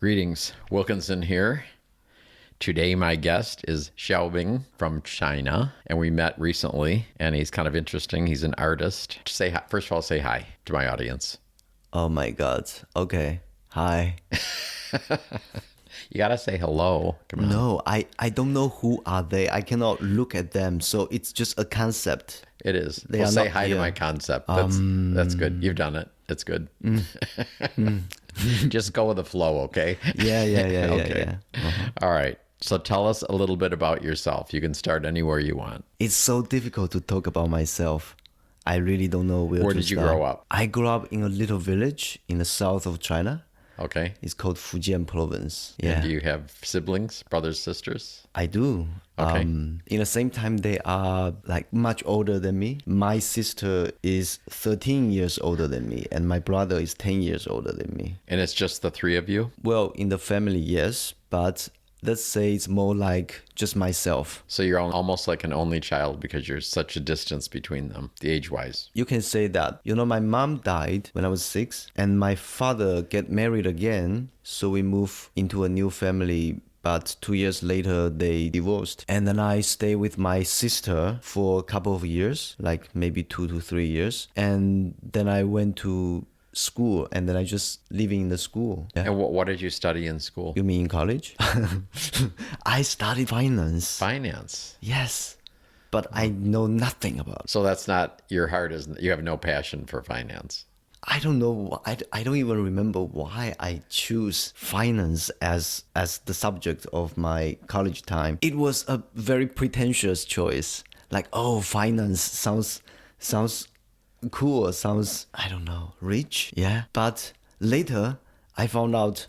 Greetings, Wilkinson here. Today my guest is Xiaobing from China, and we met recently, and he's kind of interesting. He's an artist. Say hi. First of all, say hi to my audience. Oh my God. Okay. Hi. You gotta say hello. Come on. No, I don't know who are they. I cannot look at them. So it's just a concept. It is. They Well, are say not hi to here. my concept. That's good. You've done it. It's good. Just go with the flow, okay? Yeah. Okay. All right. So tell us a little bit about yourself. You can start anywhere you want. It's so difficult to talk about myself. I really don't know where Where to did you start. grow up? I grew up in a little village in the south of China. Okay. It's called Fujian province. And Yeah, do you have siblings, brothers, sisters? I do. Okay. In the same time, they are like much older than me. My sister is 13 years older than me, and my brother is 10 years older than me. And it's just the three of you? Well, in the family, yes, but let's say it's more like just myself. So you're almost like an only child because you're such a distance between them, the age-wise. You can say that. You know, my mom died when I was 6, and my father get married again, so we moved into a new family. But 2 years later, they divorced. And then I stayed with my sister for a couple of years, like maybe 2 to 3 years. And then I went to school, and then I just living in the school. Yeah. And what did you study in school? You mean in college? I studied finance. Finance. Yes, but I know nothing about it. So that's not, your heart isn't, you have no passion for finance. I don't know. I don't even remember why I choose finance as the subject of my college time. It was a very pretentious choice. Like, oh, finance sounds cool. Sounds, I don't know, rich. Yeah. But later I found out,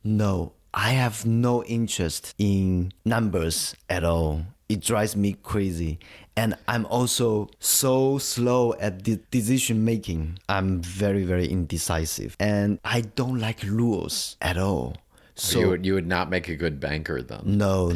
no, I have no interest in numbers at all. It drives me crazy. And I'm also so slow at the decision making. I'm very, very indecisive. And I don't like rules at all. So You would not make a good banker then. no.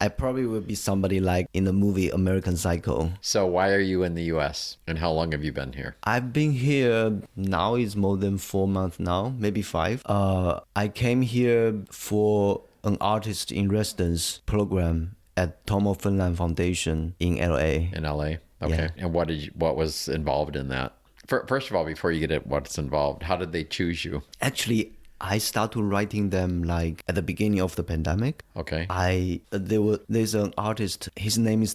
I probably would be somebody like in the movie American Psycho. So why are you in the US? And how long have you been here? I've been here now, it's more than 4 months now, maybe 5. I came here for an artist in residence program at Tom of Finland Foundation in LA. In LA? Okay. Yeah. And what was involved in that? First of all, before you get at what's involved, how did they choose you? Actually, I started writing them like at the beginning of the pandemic. Okay. There's an artist, his name is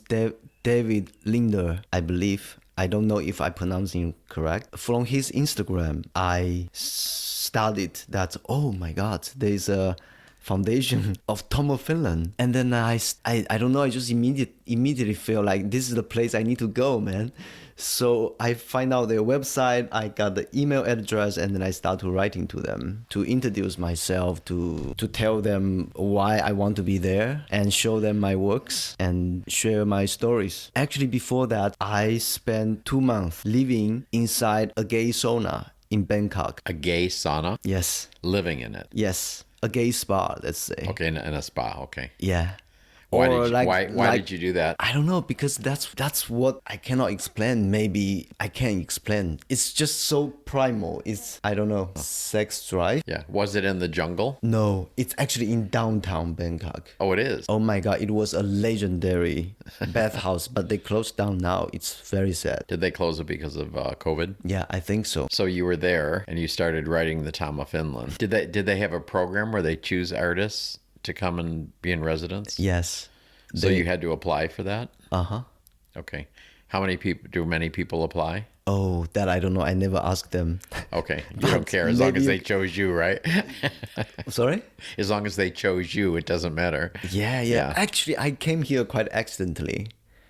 David Linder, I believe. I don't know if I pronounce him correct. From his Instagram, I studied that, oh my God, there's a foundation of Tom of Finland. And then I don't know, I just immediately feel like this is the place I need to go, man. So I find out their website, I got the email address, and then I started writing to them to introduce myself, to tell them why I want to be there and show them my works and share my stories. Actually, before that, I spent 2 months living inside a gay sauna in Bangkok. A gay sauna? Yes. Living in it? Yes. A gay spa, let's say. Okay, in a spa, okay. Yeah. Why Or did you do that? I don't know, because that's what I cannot explain. Maybe I can't explain. It's just so primal. It's, I don't know, sex drive. Yeah. Was it in the jungle? No, it's actually in downtown Bangkok. Oh, it is. Oh my God, it was a legendary bathhouse, but they closed down now. It's very sad. Did they close it because of COVID? Yeah, I think so. So you were there and you started writing the Tom of Finland. Did they have a program where they choose artists to come and be in residence? Yes. So you had to apply for that? Uh-huh. Okay. Do many people apply? Oh, that I don't know. I never asked them. Okay. You don't care as long as they chose you, right? Sorry? As long as they chose you, it doesn't matter. Yeah. Actually, I came here quite accidentally.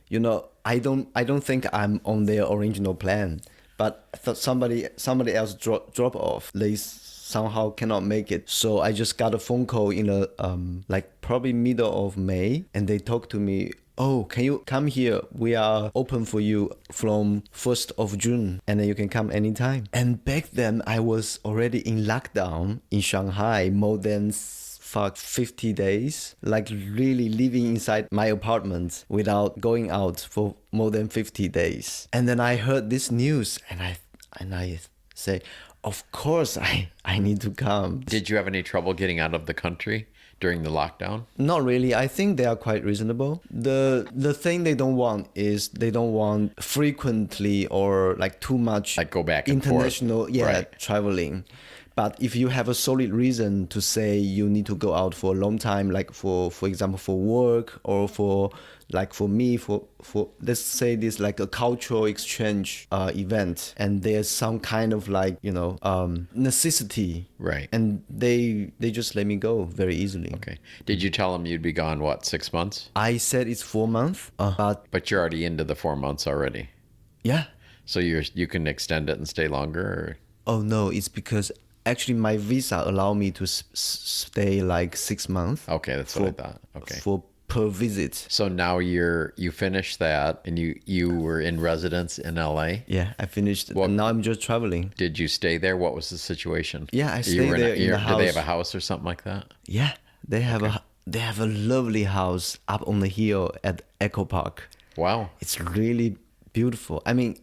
You know, I don't think I'm on their original plan, but I thought somebody else drop off. They somehow cannot make it. So I just got a phone call in like probably middle of May, and they talked to me. Oh, can you come here? We are open for you from 1st of June, and then you can come anytime. And back then, I was already in lockdown in Shanghai more than 50 days, like really living inside my apartment without going out for more than 50 days. And then I heard this news, and I say, Of course, I need to come. Did you have any trouble getting out of the country during the lockdown? Not really. I think they are quite reasonable. The thing they don't want is they don't want frequently or like too much Like go back and forth. international Right. traveling. But if you have a solid reason to say you need to go out for a long time, like for example for work or for like for me for let's say this like a cultural exchange event, and there's some kind of like necessity, Right. and they just let me go very easily. Okay. Did you tell them you'd be gone, what, 6 months? I said it's 4 months, but But you're already into the 4 months already. yeah. So you can extend it and stay longer? Or? Oh no, it's because actually my visa allow me to stay like 6 months. Okay, that's what I thought. Okay. For per visit. So now you finished that and you were in residence in LA. Yeah, I finished. Well- and now I'm just traveling. Did you stay there? What was the situation? Yeah, I You stay were there in the Do they have a house. house or something like that? Yeah, they have a lovely house up on the hill at Echo Park. Wow. It's really beautiful. I mean,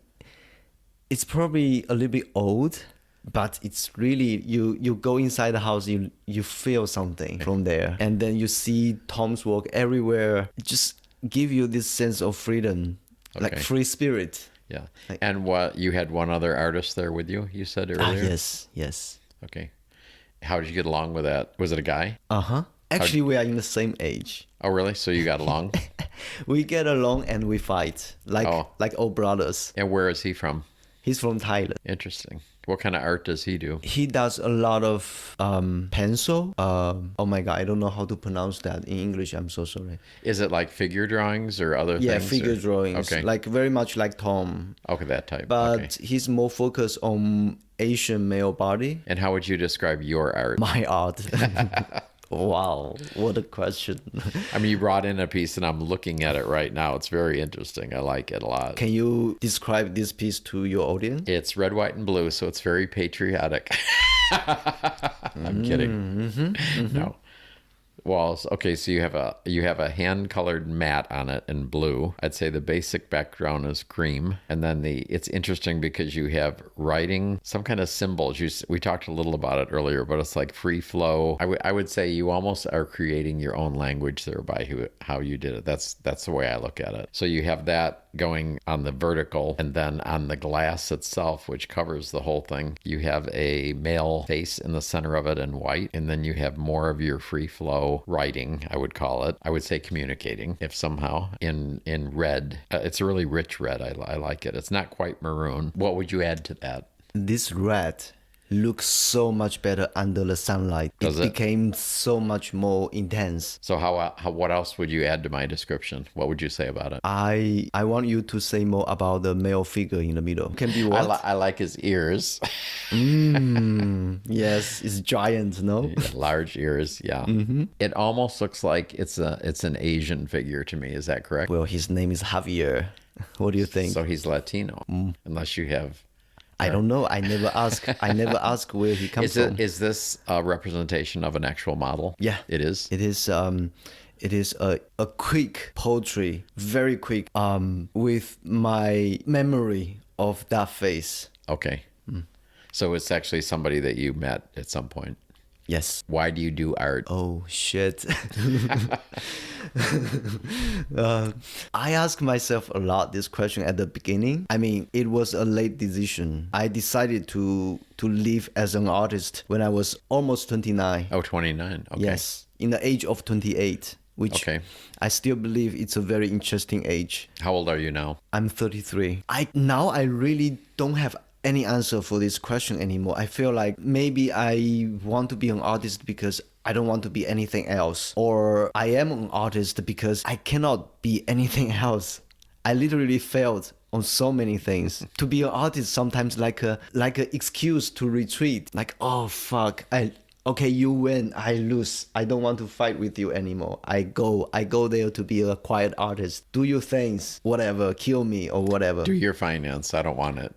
it's probably a little bit old, but it's really you go inside the house, you feel something from there, and then you see Tom's work everywhere. It just give you this sense of freedom, like Okay. free spirit. Yeah. And what, you had one other artist there with you, you said earlier? Yes. Okay. How did you get along with that? Was it a guy? Actually, we are in the same age. Oh, really? So you got along? We get along and we fight like old brothers. And where is he from? He's from Thailand. Interesting. What kind of art does he do? He does a lot of pencil. Oh my god, I don't know how to pronounce that in English. I'm so sorry. Is it like figure drawings or other Yeah, things? figure or- drawings. Okay. Like very much like Tom, Okay, that type. but Okay. he's more focused on Asian male body. And how would you describe your art? My art. Wow, what a question. I mean, you brought in a piece and I'm looking at it right now. It's very interesting. I like it a lot. Can you describe this piece to your audience? It's red, white, and blue, so it's very patriotic. I'm kidding. No. Walls. Okay, so you have a hand colored mat on it in blue. I'd say the basic background is cream, and then it's interesting because you have writing, some kind of symbols. We talked a little about it earlier, but it's like free flow. I would say you almost are creating your own language there by how you did it. That's the way I look at it. So you have that going on the vertical, and then on the glass itself, which covers the whole thing, you have a male face in the center of it in white, and then you have more of your free flow writing, I would call it. I would say communicating, if somehow, in red. It's a really rich red. I like it. It's not quite maroon. What would you add to that? This red looks so much better under the sunlight. Does it? Became so much more intense. So what else would you add to my description? What would you say about it? I want you to say more about the male figure in the middle. Can be what? I like his ears. Yes, it's giant, no? Large ears, yeah. It almost looks like it's an Asian figure to me. Is that correct? Well, his name is Javier. What do you think? So he's Latino, unless you have. I don't know. I never ask. I never ask where he comes from. Is this a representation of an actual model? Yeah. It is. It is. It is a quick poetry, very quick. With my memory of that face. Okay. So it's actually somebody that you met at some point. Yes. Why do you do art? Oh shit. I ask myself a lot this question at the beginning. I mean, it was a late decision. I decided to live as an artist when I was almost 29. Oh, 29. Okay. Yes, in the age of 28, which Okay. I still believe it's a very interesting age. How old are you now? I'm 33. I really don't have any answer for this question anymore. I feel like maybe I want to be an artist because I don't want to be anything else, or I am an artist because I cannot be anything else. I literally failed on so many things. To be an artist sometimes like a excuse to retreat. Like, oh fuck, okay, you win, I lose. I don't want to fight with you anymore. I go there to be a quiet artist. Do your things, whatever, kill me or whatever. Do your finance. I don't want it.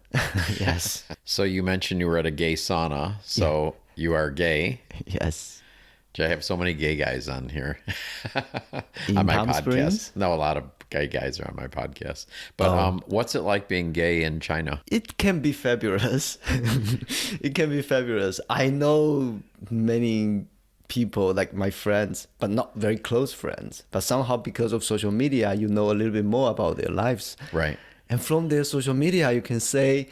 Yes. So you mentioned you were at a gay sauna. So you are gay. Yes. I have so many gay guys on here In on my Palm podcast. Springs? No, a lot of Gay guys are on my podcast. But what's it like being gay in China? It can be fabulous. It can be fabulous. I know many people, like my friends, but not very close friends. But somehow because of social media, you know a little bit more about their lives. Right. And from their social media, you can say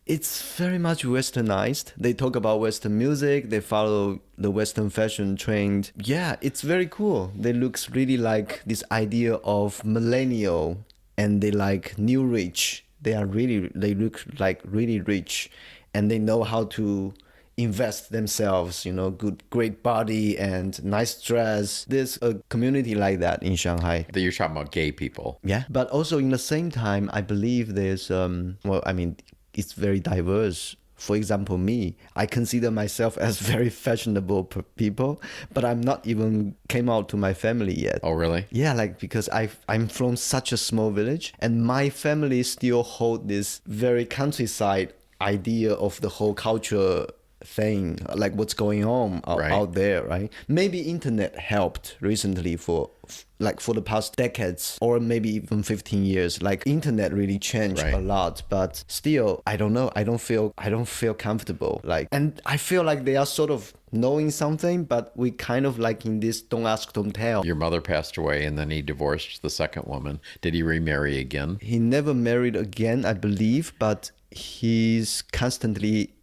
it's very much westernized. They talk about Western music. They follow the Western fashion trend. Yeah, it's very cool. They look really like this idea of millennial, and they like new rich. They look like really rich, and they know how to invest themselves, great body and nice dress. There's a community like that in Shanghai. That you're talking about gay people. Yeah, but also in the same time, I believe there's it's very diverse. For example, me, I consider myself as very fashionable people, but I'm not even came out to my family yet. Oh, really? Yeah, like because I'm from such a small village, and my family still hold this very countryside idea of the whole culture thing, like what's going on out there, right? Maybe internet helped recently for the past decades, or maybe even 15 years. Like internet really changed a lot, but still, I don't know. I don't feel comfortable. And I feel like they are sort of knowing something, but we kind of like in this don't ask, don't tell. Your mother passed away, and then he divorced the second woman. Did he remarry again? He never married again, I believe, but he's constantly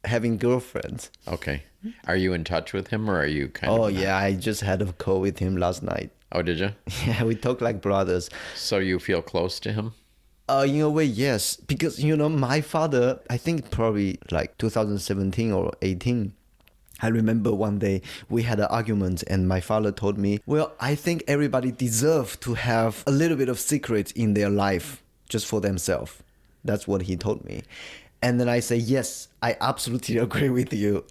having girlfriends. Okay. Are you in touch with him, or are you kind of... Oh, yeah, I just had a call with him last night. Oh, did you? Yeah, we talk like brothers. So you feel close to him? In a way, yes. Because, my father, I think probably like 2017 or 18, I remember one day we had an argument, and my father told me, well, I think everybody deserves to have a little bit of secret in their life just for themselves. That's what he told me. And then I say, yes, I absolutely agree with you.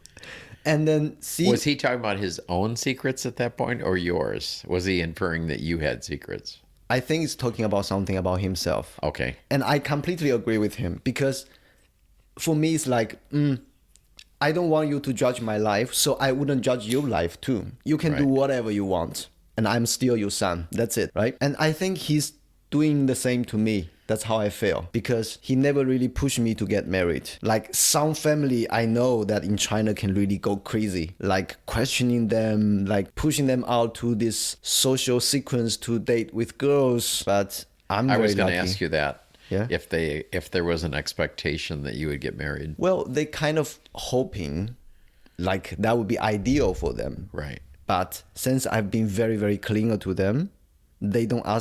And then Was he talking about his own secrets at that point, or yours? Was he inferring that you had secrets? I think he's talking about something about himself. Okay. And I completely agree with him, because for me, it's like, I don't want you to judge my life, so I wouldn't judge your life too. You can do whatever you want, and I'm still your son. That's it, right? And I think he's doing the same to me. That's how I feel, because he never really pushed me to get married. Like some family I know that in China can really go crazy, like questioning them, like pushing them out to this social sequence to date with girls. But I was going to ask you that. Yeah. If there was an expectation that you would get married. Well, they kind of hoping like that would be ideal for them. Right. But since I've been very, very clingy to them, they don't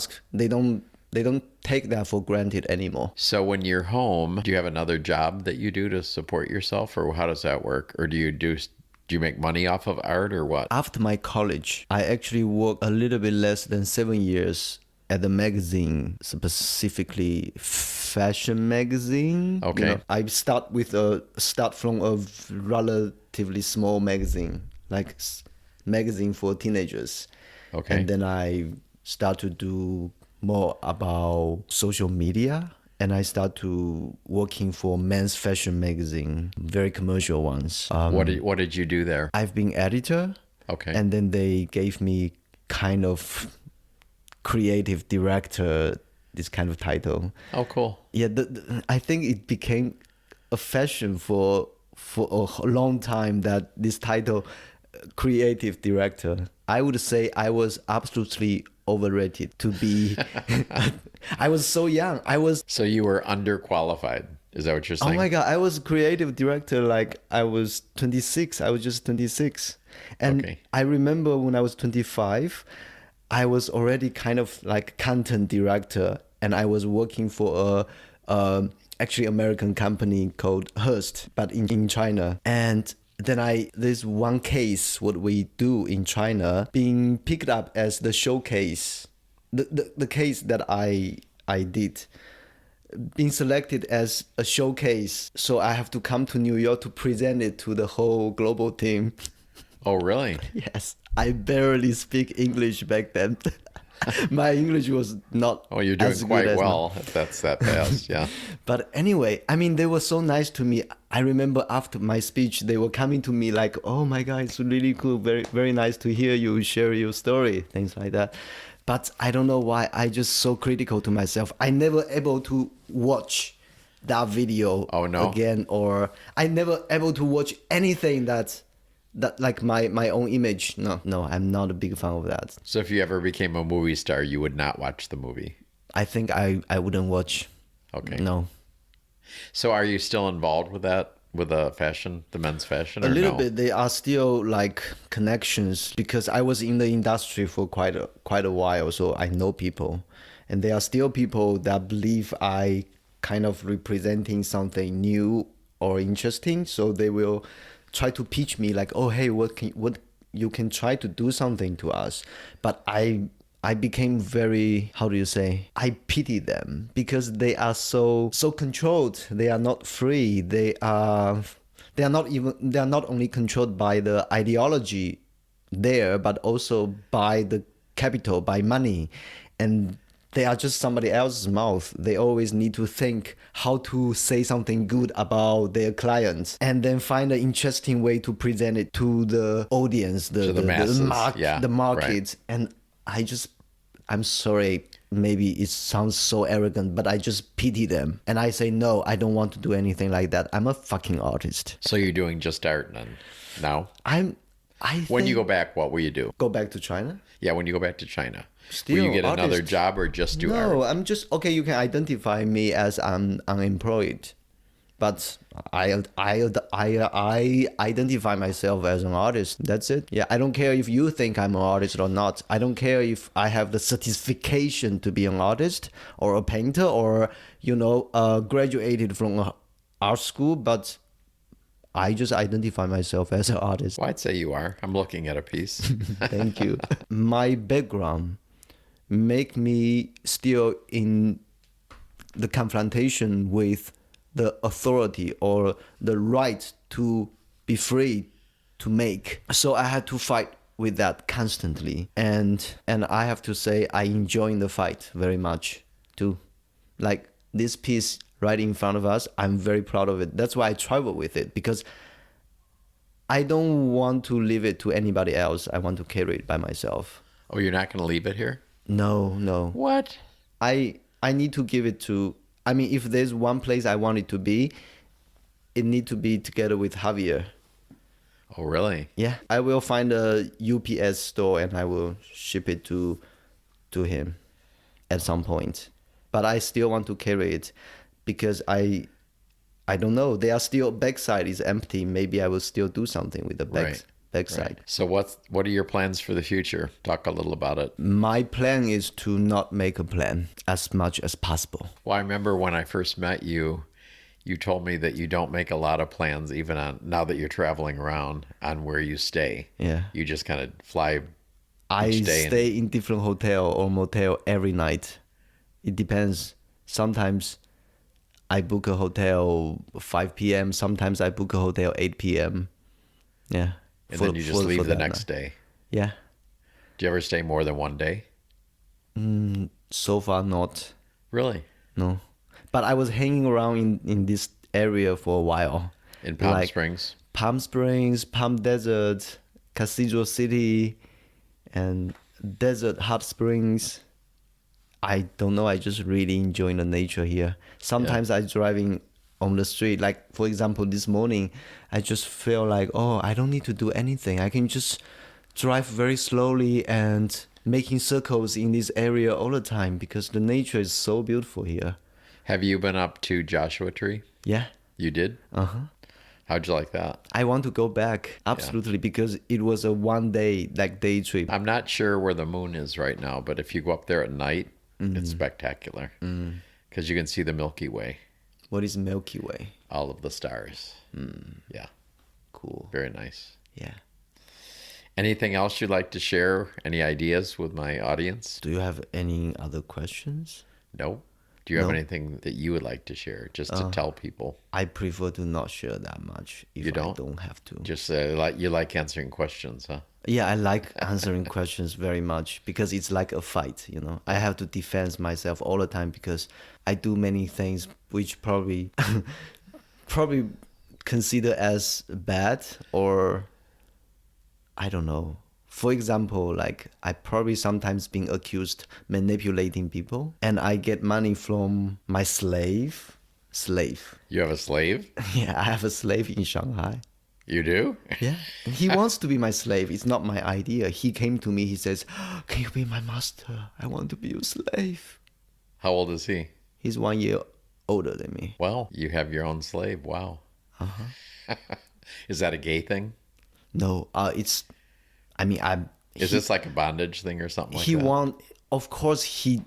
take that for granted anymore. So when you're home, do you have another job that you do to support yourself, or how does that work? Or do you make money off of art, or what? After my college, I actually worked a little bit less than 7 years at the magazine, specifically fashion magazine. Okay. I start from a relatively small magazine, like magazine for teenagers. Okay. And then I start to do more about social media, and I start to working for men's fashion magazine, very commercial ones. What did you do there? I've been editor. Okay. And then they gave me kind of creative director, this kind of title. Oh, cool. Yeah, I think it became a fashion for a long time, that this title, creative director. I would say I was absolutely overrated to be. I was so young. So you were underqualified. Is that what you're saying? Oh my God, I was creative director like I was 26. I was just 26. And Okay. I remember when I was 25, I was already kind of like content director, and I was working for a actually American company called Hearst, but in China. And then there's one case, what we do in China, being picked up as the showcase. The case that I did, being selected as a showcase. So I have to come to New York to present it to the whole global team. Oh, really? Yes. I barely speak English back then. My English was not. Oh, you're doing as quite good as well if that's that fast. Yeah. But anyway, I mean, they were so nice to me. I remember after my speech, they were coming to me like, "Oh my God, it's really cool. Very, very nice to hear you share your story." Things like that. But I don't know why I just so critical to myself. I never able to watch that video Oh, no? again, or I never able to watch anything that like my own image. No, I'm not a big fan of that. So if you ever became a movie star, you would not watch the movie. I think I wouldn't watch. Okay. No. So are you still involved with that, with the men's fashion? A Or little no? bit. They are still like connections because I was in the industry for quite a while, so I know people, and there are still people that believe I kind of representing something new or interesting. So they will try to pitch me like, "Oh, hey, what you can try to do something to us," but I became very, how do you say? I pity them because they are so controlled. They are not free. They are not only controlled by the ideology there, but also by the capital, by money. And they are just somebody else's mouth. They always need to think how to say something good about their clients and then find an interesting way to present it to the audience, To the masses. Yeah, the market. right. And I'm sorry, maybe it sounds so arrogant, but I just pity them. And I say, no, I don't want to do anything like that. I'm a fucking artist. So you're doing just art then now? When You go back, what will you do? go back to China? Yeah, when you go back to China. Still will you get another artist. job or just do No, art? I'm just, okay, you can identify me as I'm unemployed. But I identify myself as an artist. That's it. Yeah, I don't care if you think I'm an artist or not. I don't care if I have the certification to be an artist or a painter or, graduated from a art school. But I just identify myself as an artist. Well, I'd say you are. I'm looking at a piece. Thank you. My background make me still in the confrontation with the authority or the right to be free to make. So I had to fight with that constantly. And I have to say I enjoy the fight very much too. Like this piece right in front of us, I'm very proud of it. That's why I travel with it, because I don't want to leave it to anybody else. I want to carry it by myself. Oh, you're not going to leave it here? No. What? I need to give it to, I mean, if there's one place I want it to be, it need to be together with Javier. Oh, really? Yeah, I will find a UPS store and I will ship it to him at some point. But I still want to carry it because I don't know. They are still, backside is empty. Maybe I will still do something with the backside. Right. So what are your plans for the future? Talk a little about it. My plan is to not make a plan as much as possible. Well, I remember when I first met you, you told me that you don't make a lot of plans, even on now that you're traveling around, on where you stay. Yeah. You just kind of fly I each day. stay in different hotel or motel every night. It depends. Sometimes I book a hotel 5 p.m. Sometimes I book a hotel 8 p.m. Yeah. And then you just leave the next day. Yeah. Do you ever stay more than one day? So far not. Really? No. But I was hanging around in this area for a while. In Palm Springs? Palm Springs, Palm Desert, Cathedral City, and Desert Hot Springs. I don't know. I just really enjoy the nature here. Sometimes I driving on the street. Like, for example, this morning, I just feel like, oh, I don't need to do anything. I can just drive very slowly and making circles in this area all the time because the nature is so beautiful here. Have you been up to Joshua Tree? Yeah. You did? Uh-huh. How'd you like that? I want to go back. Absolutely. Because it was a day trip. I'm not sure where the moon is right now, but if you go up there at night, it's spectacular. Because you can see the Milky Way. What is Milky Way? All of the stars. Yeah. Cool. Very nice. Yeah. Anything else you'd like to share? Any ideas with my audience? Do you have any other questions? No. Do you have No. anything that you would like to share, just to tell people? I prefer to not share that much if You don't? I don't have to. Just you like answering questions, huh? Yeah, I like answering questions very much because it's like a fight, I have to defend myself all the time because I do many things which probably consider as bad or I don't know, For example, like I probably sometimes been accused manipulating people, and I get money from my slave. Slave. You have a slave? Yeah, I have a slave in Shanghai. You do? Yeah, and he wants to be my slave. It's not my idea. He came to me. He says, "Can you be my master? I want to be your slave." How old is he? He's 1 year older than me. Well, you have your own slave. Wow. Is that a gay thing? No, it's. I mean, Is this like a bondage thing or something like he that? of course he.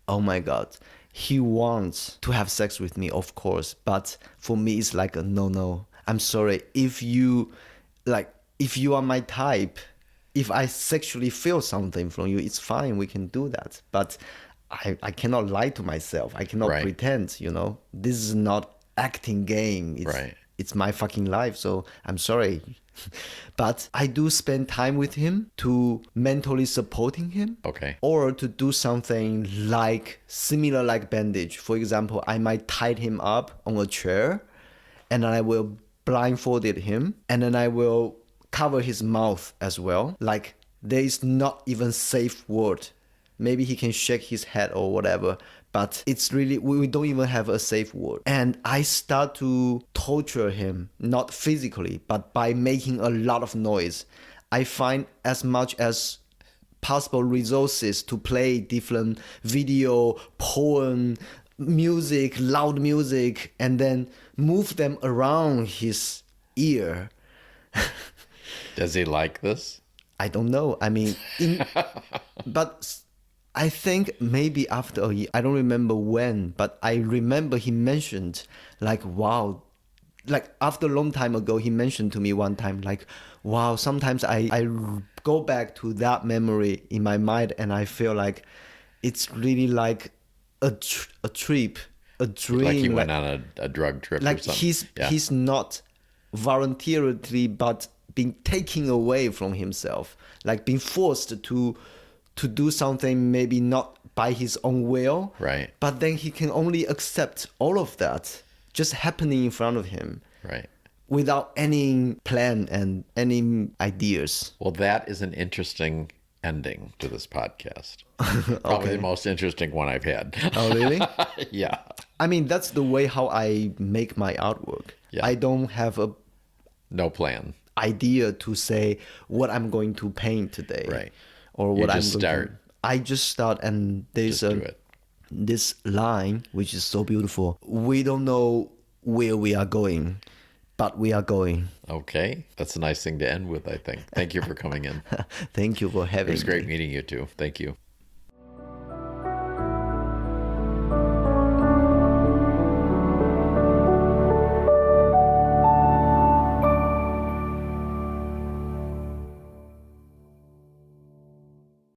Oh my God, he wants to have sex with me, of course. But for me, it's like a no. I'm sorry if you are my type. If I sexually feel something from you, it's fine. We can do that. But I cannot lie to myself. I cannot Right. pretend. This is not acting game. Right. It's my fucking life, so I'm sorry. But I do spend time with him to mentally supporting him. Okay. Or to do something like similar like bandage. For example, I might tie him up on a chair and then I will blindfolded him and then I will cover his mouth as well. Like there is not even safe word. Maybe he can shake his head or whatever, but it's really, we don't even have a safe word. And I start to torture him, not physically, but by making a lot of noise. I find as much as possible resources to play different video, poem, music, loud music, and then move them around his ear. Does he like this? I don't know. I mean, but I think maybe after a year, I don't remember when, but I remember he mentioned like, wow, like after a long time ago, he mentioned to me one time, like, wow, sometimes I go back to that memory in my mind and I feel like it's really like a trip, a dream. Like he went on a drug trip or Like something? he's not voluntarily, but being taken away from himself, like being forced to do something maybe not by his own will, Right. but then he can only accept all of that just happening in front of him Right. without any plan and any ideas. Well, that is an interesting ending to this podcast. Probably the most interesting one I've had. Oh, really? Yeah. I mean, that's the way how I make my artwork. Yeah. I don't have a No plan. idea to say what I'm going to paint today, Right. or You what I'm just going start. to. I just start, and there's Just do it. this line which is so beautiful. We don't know where we are going, but we are going. Okay. That's a nice thing to end with, I think. Thank you for coming in. Thank you for It having was great me. meeting you two. Thank you.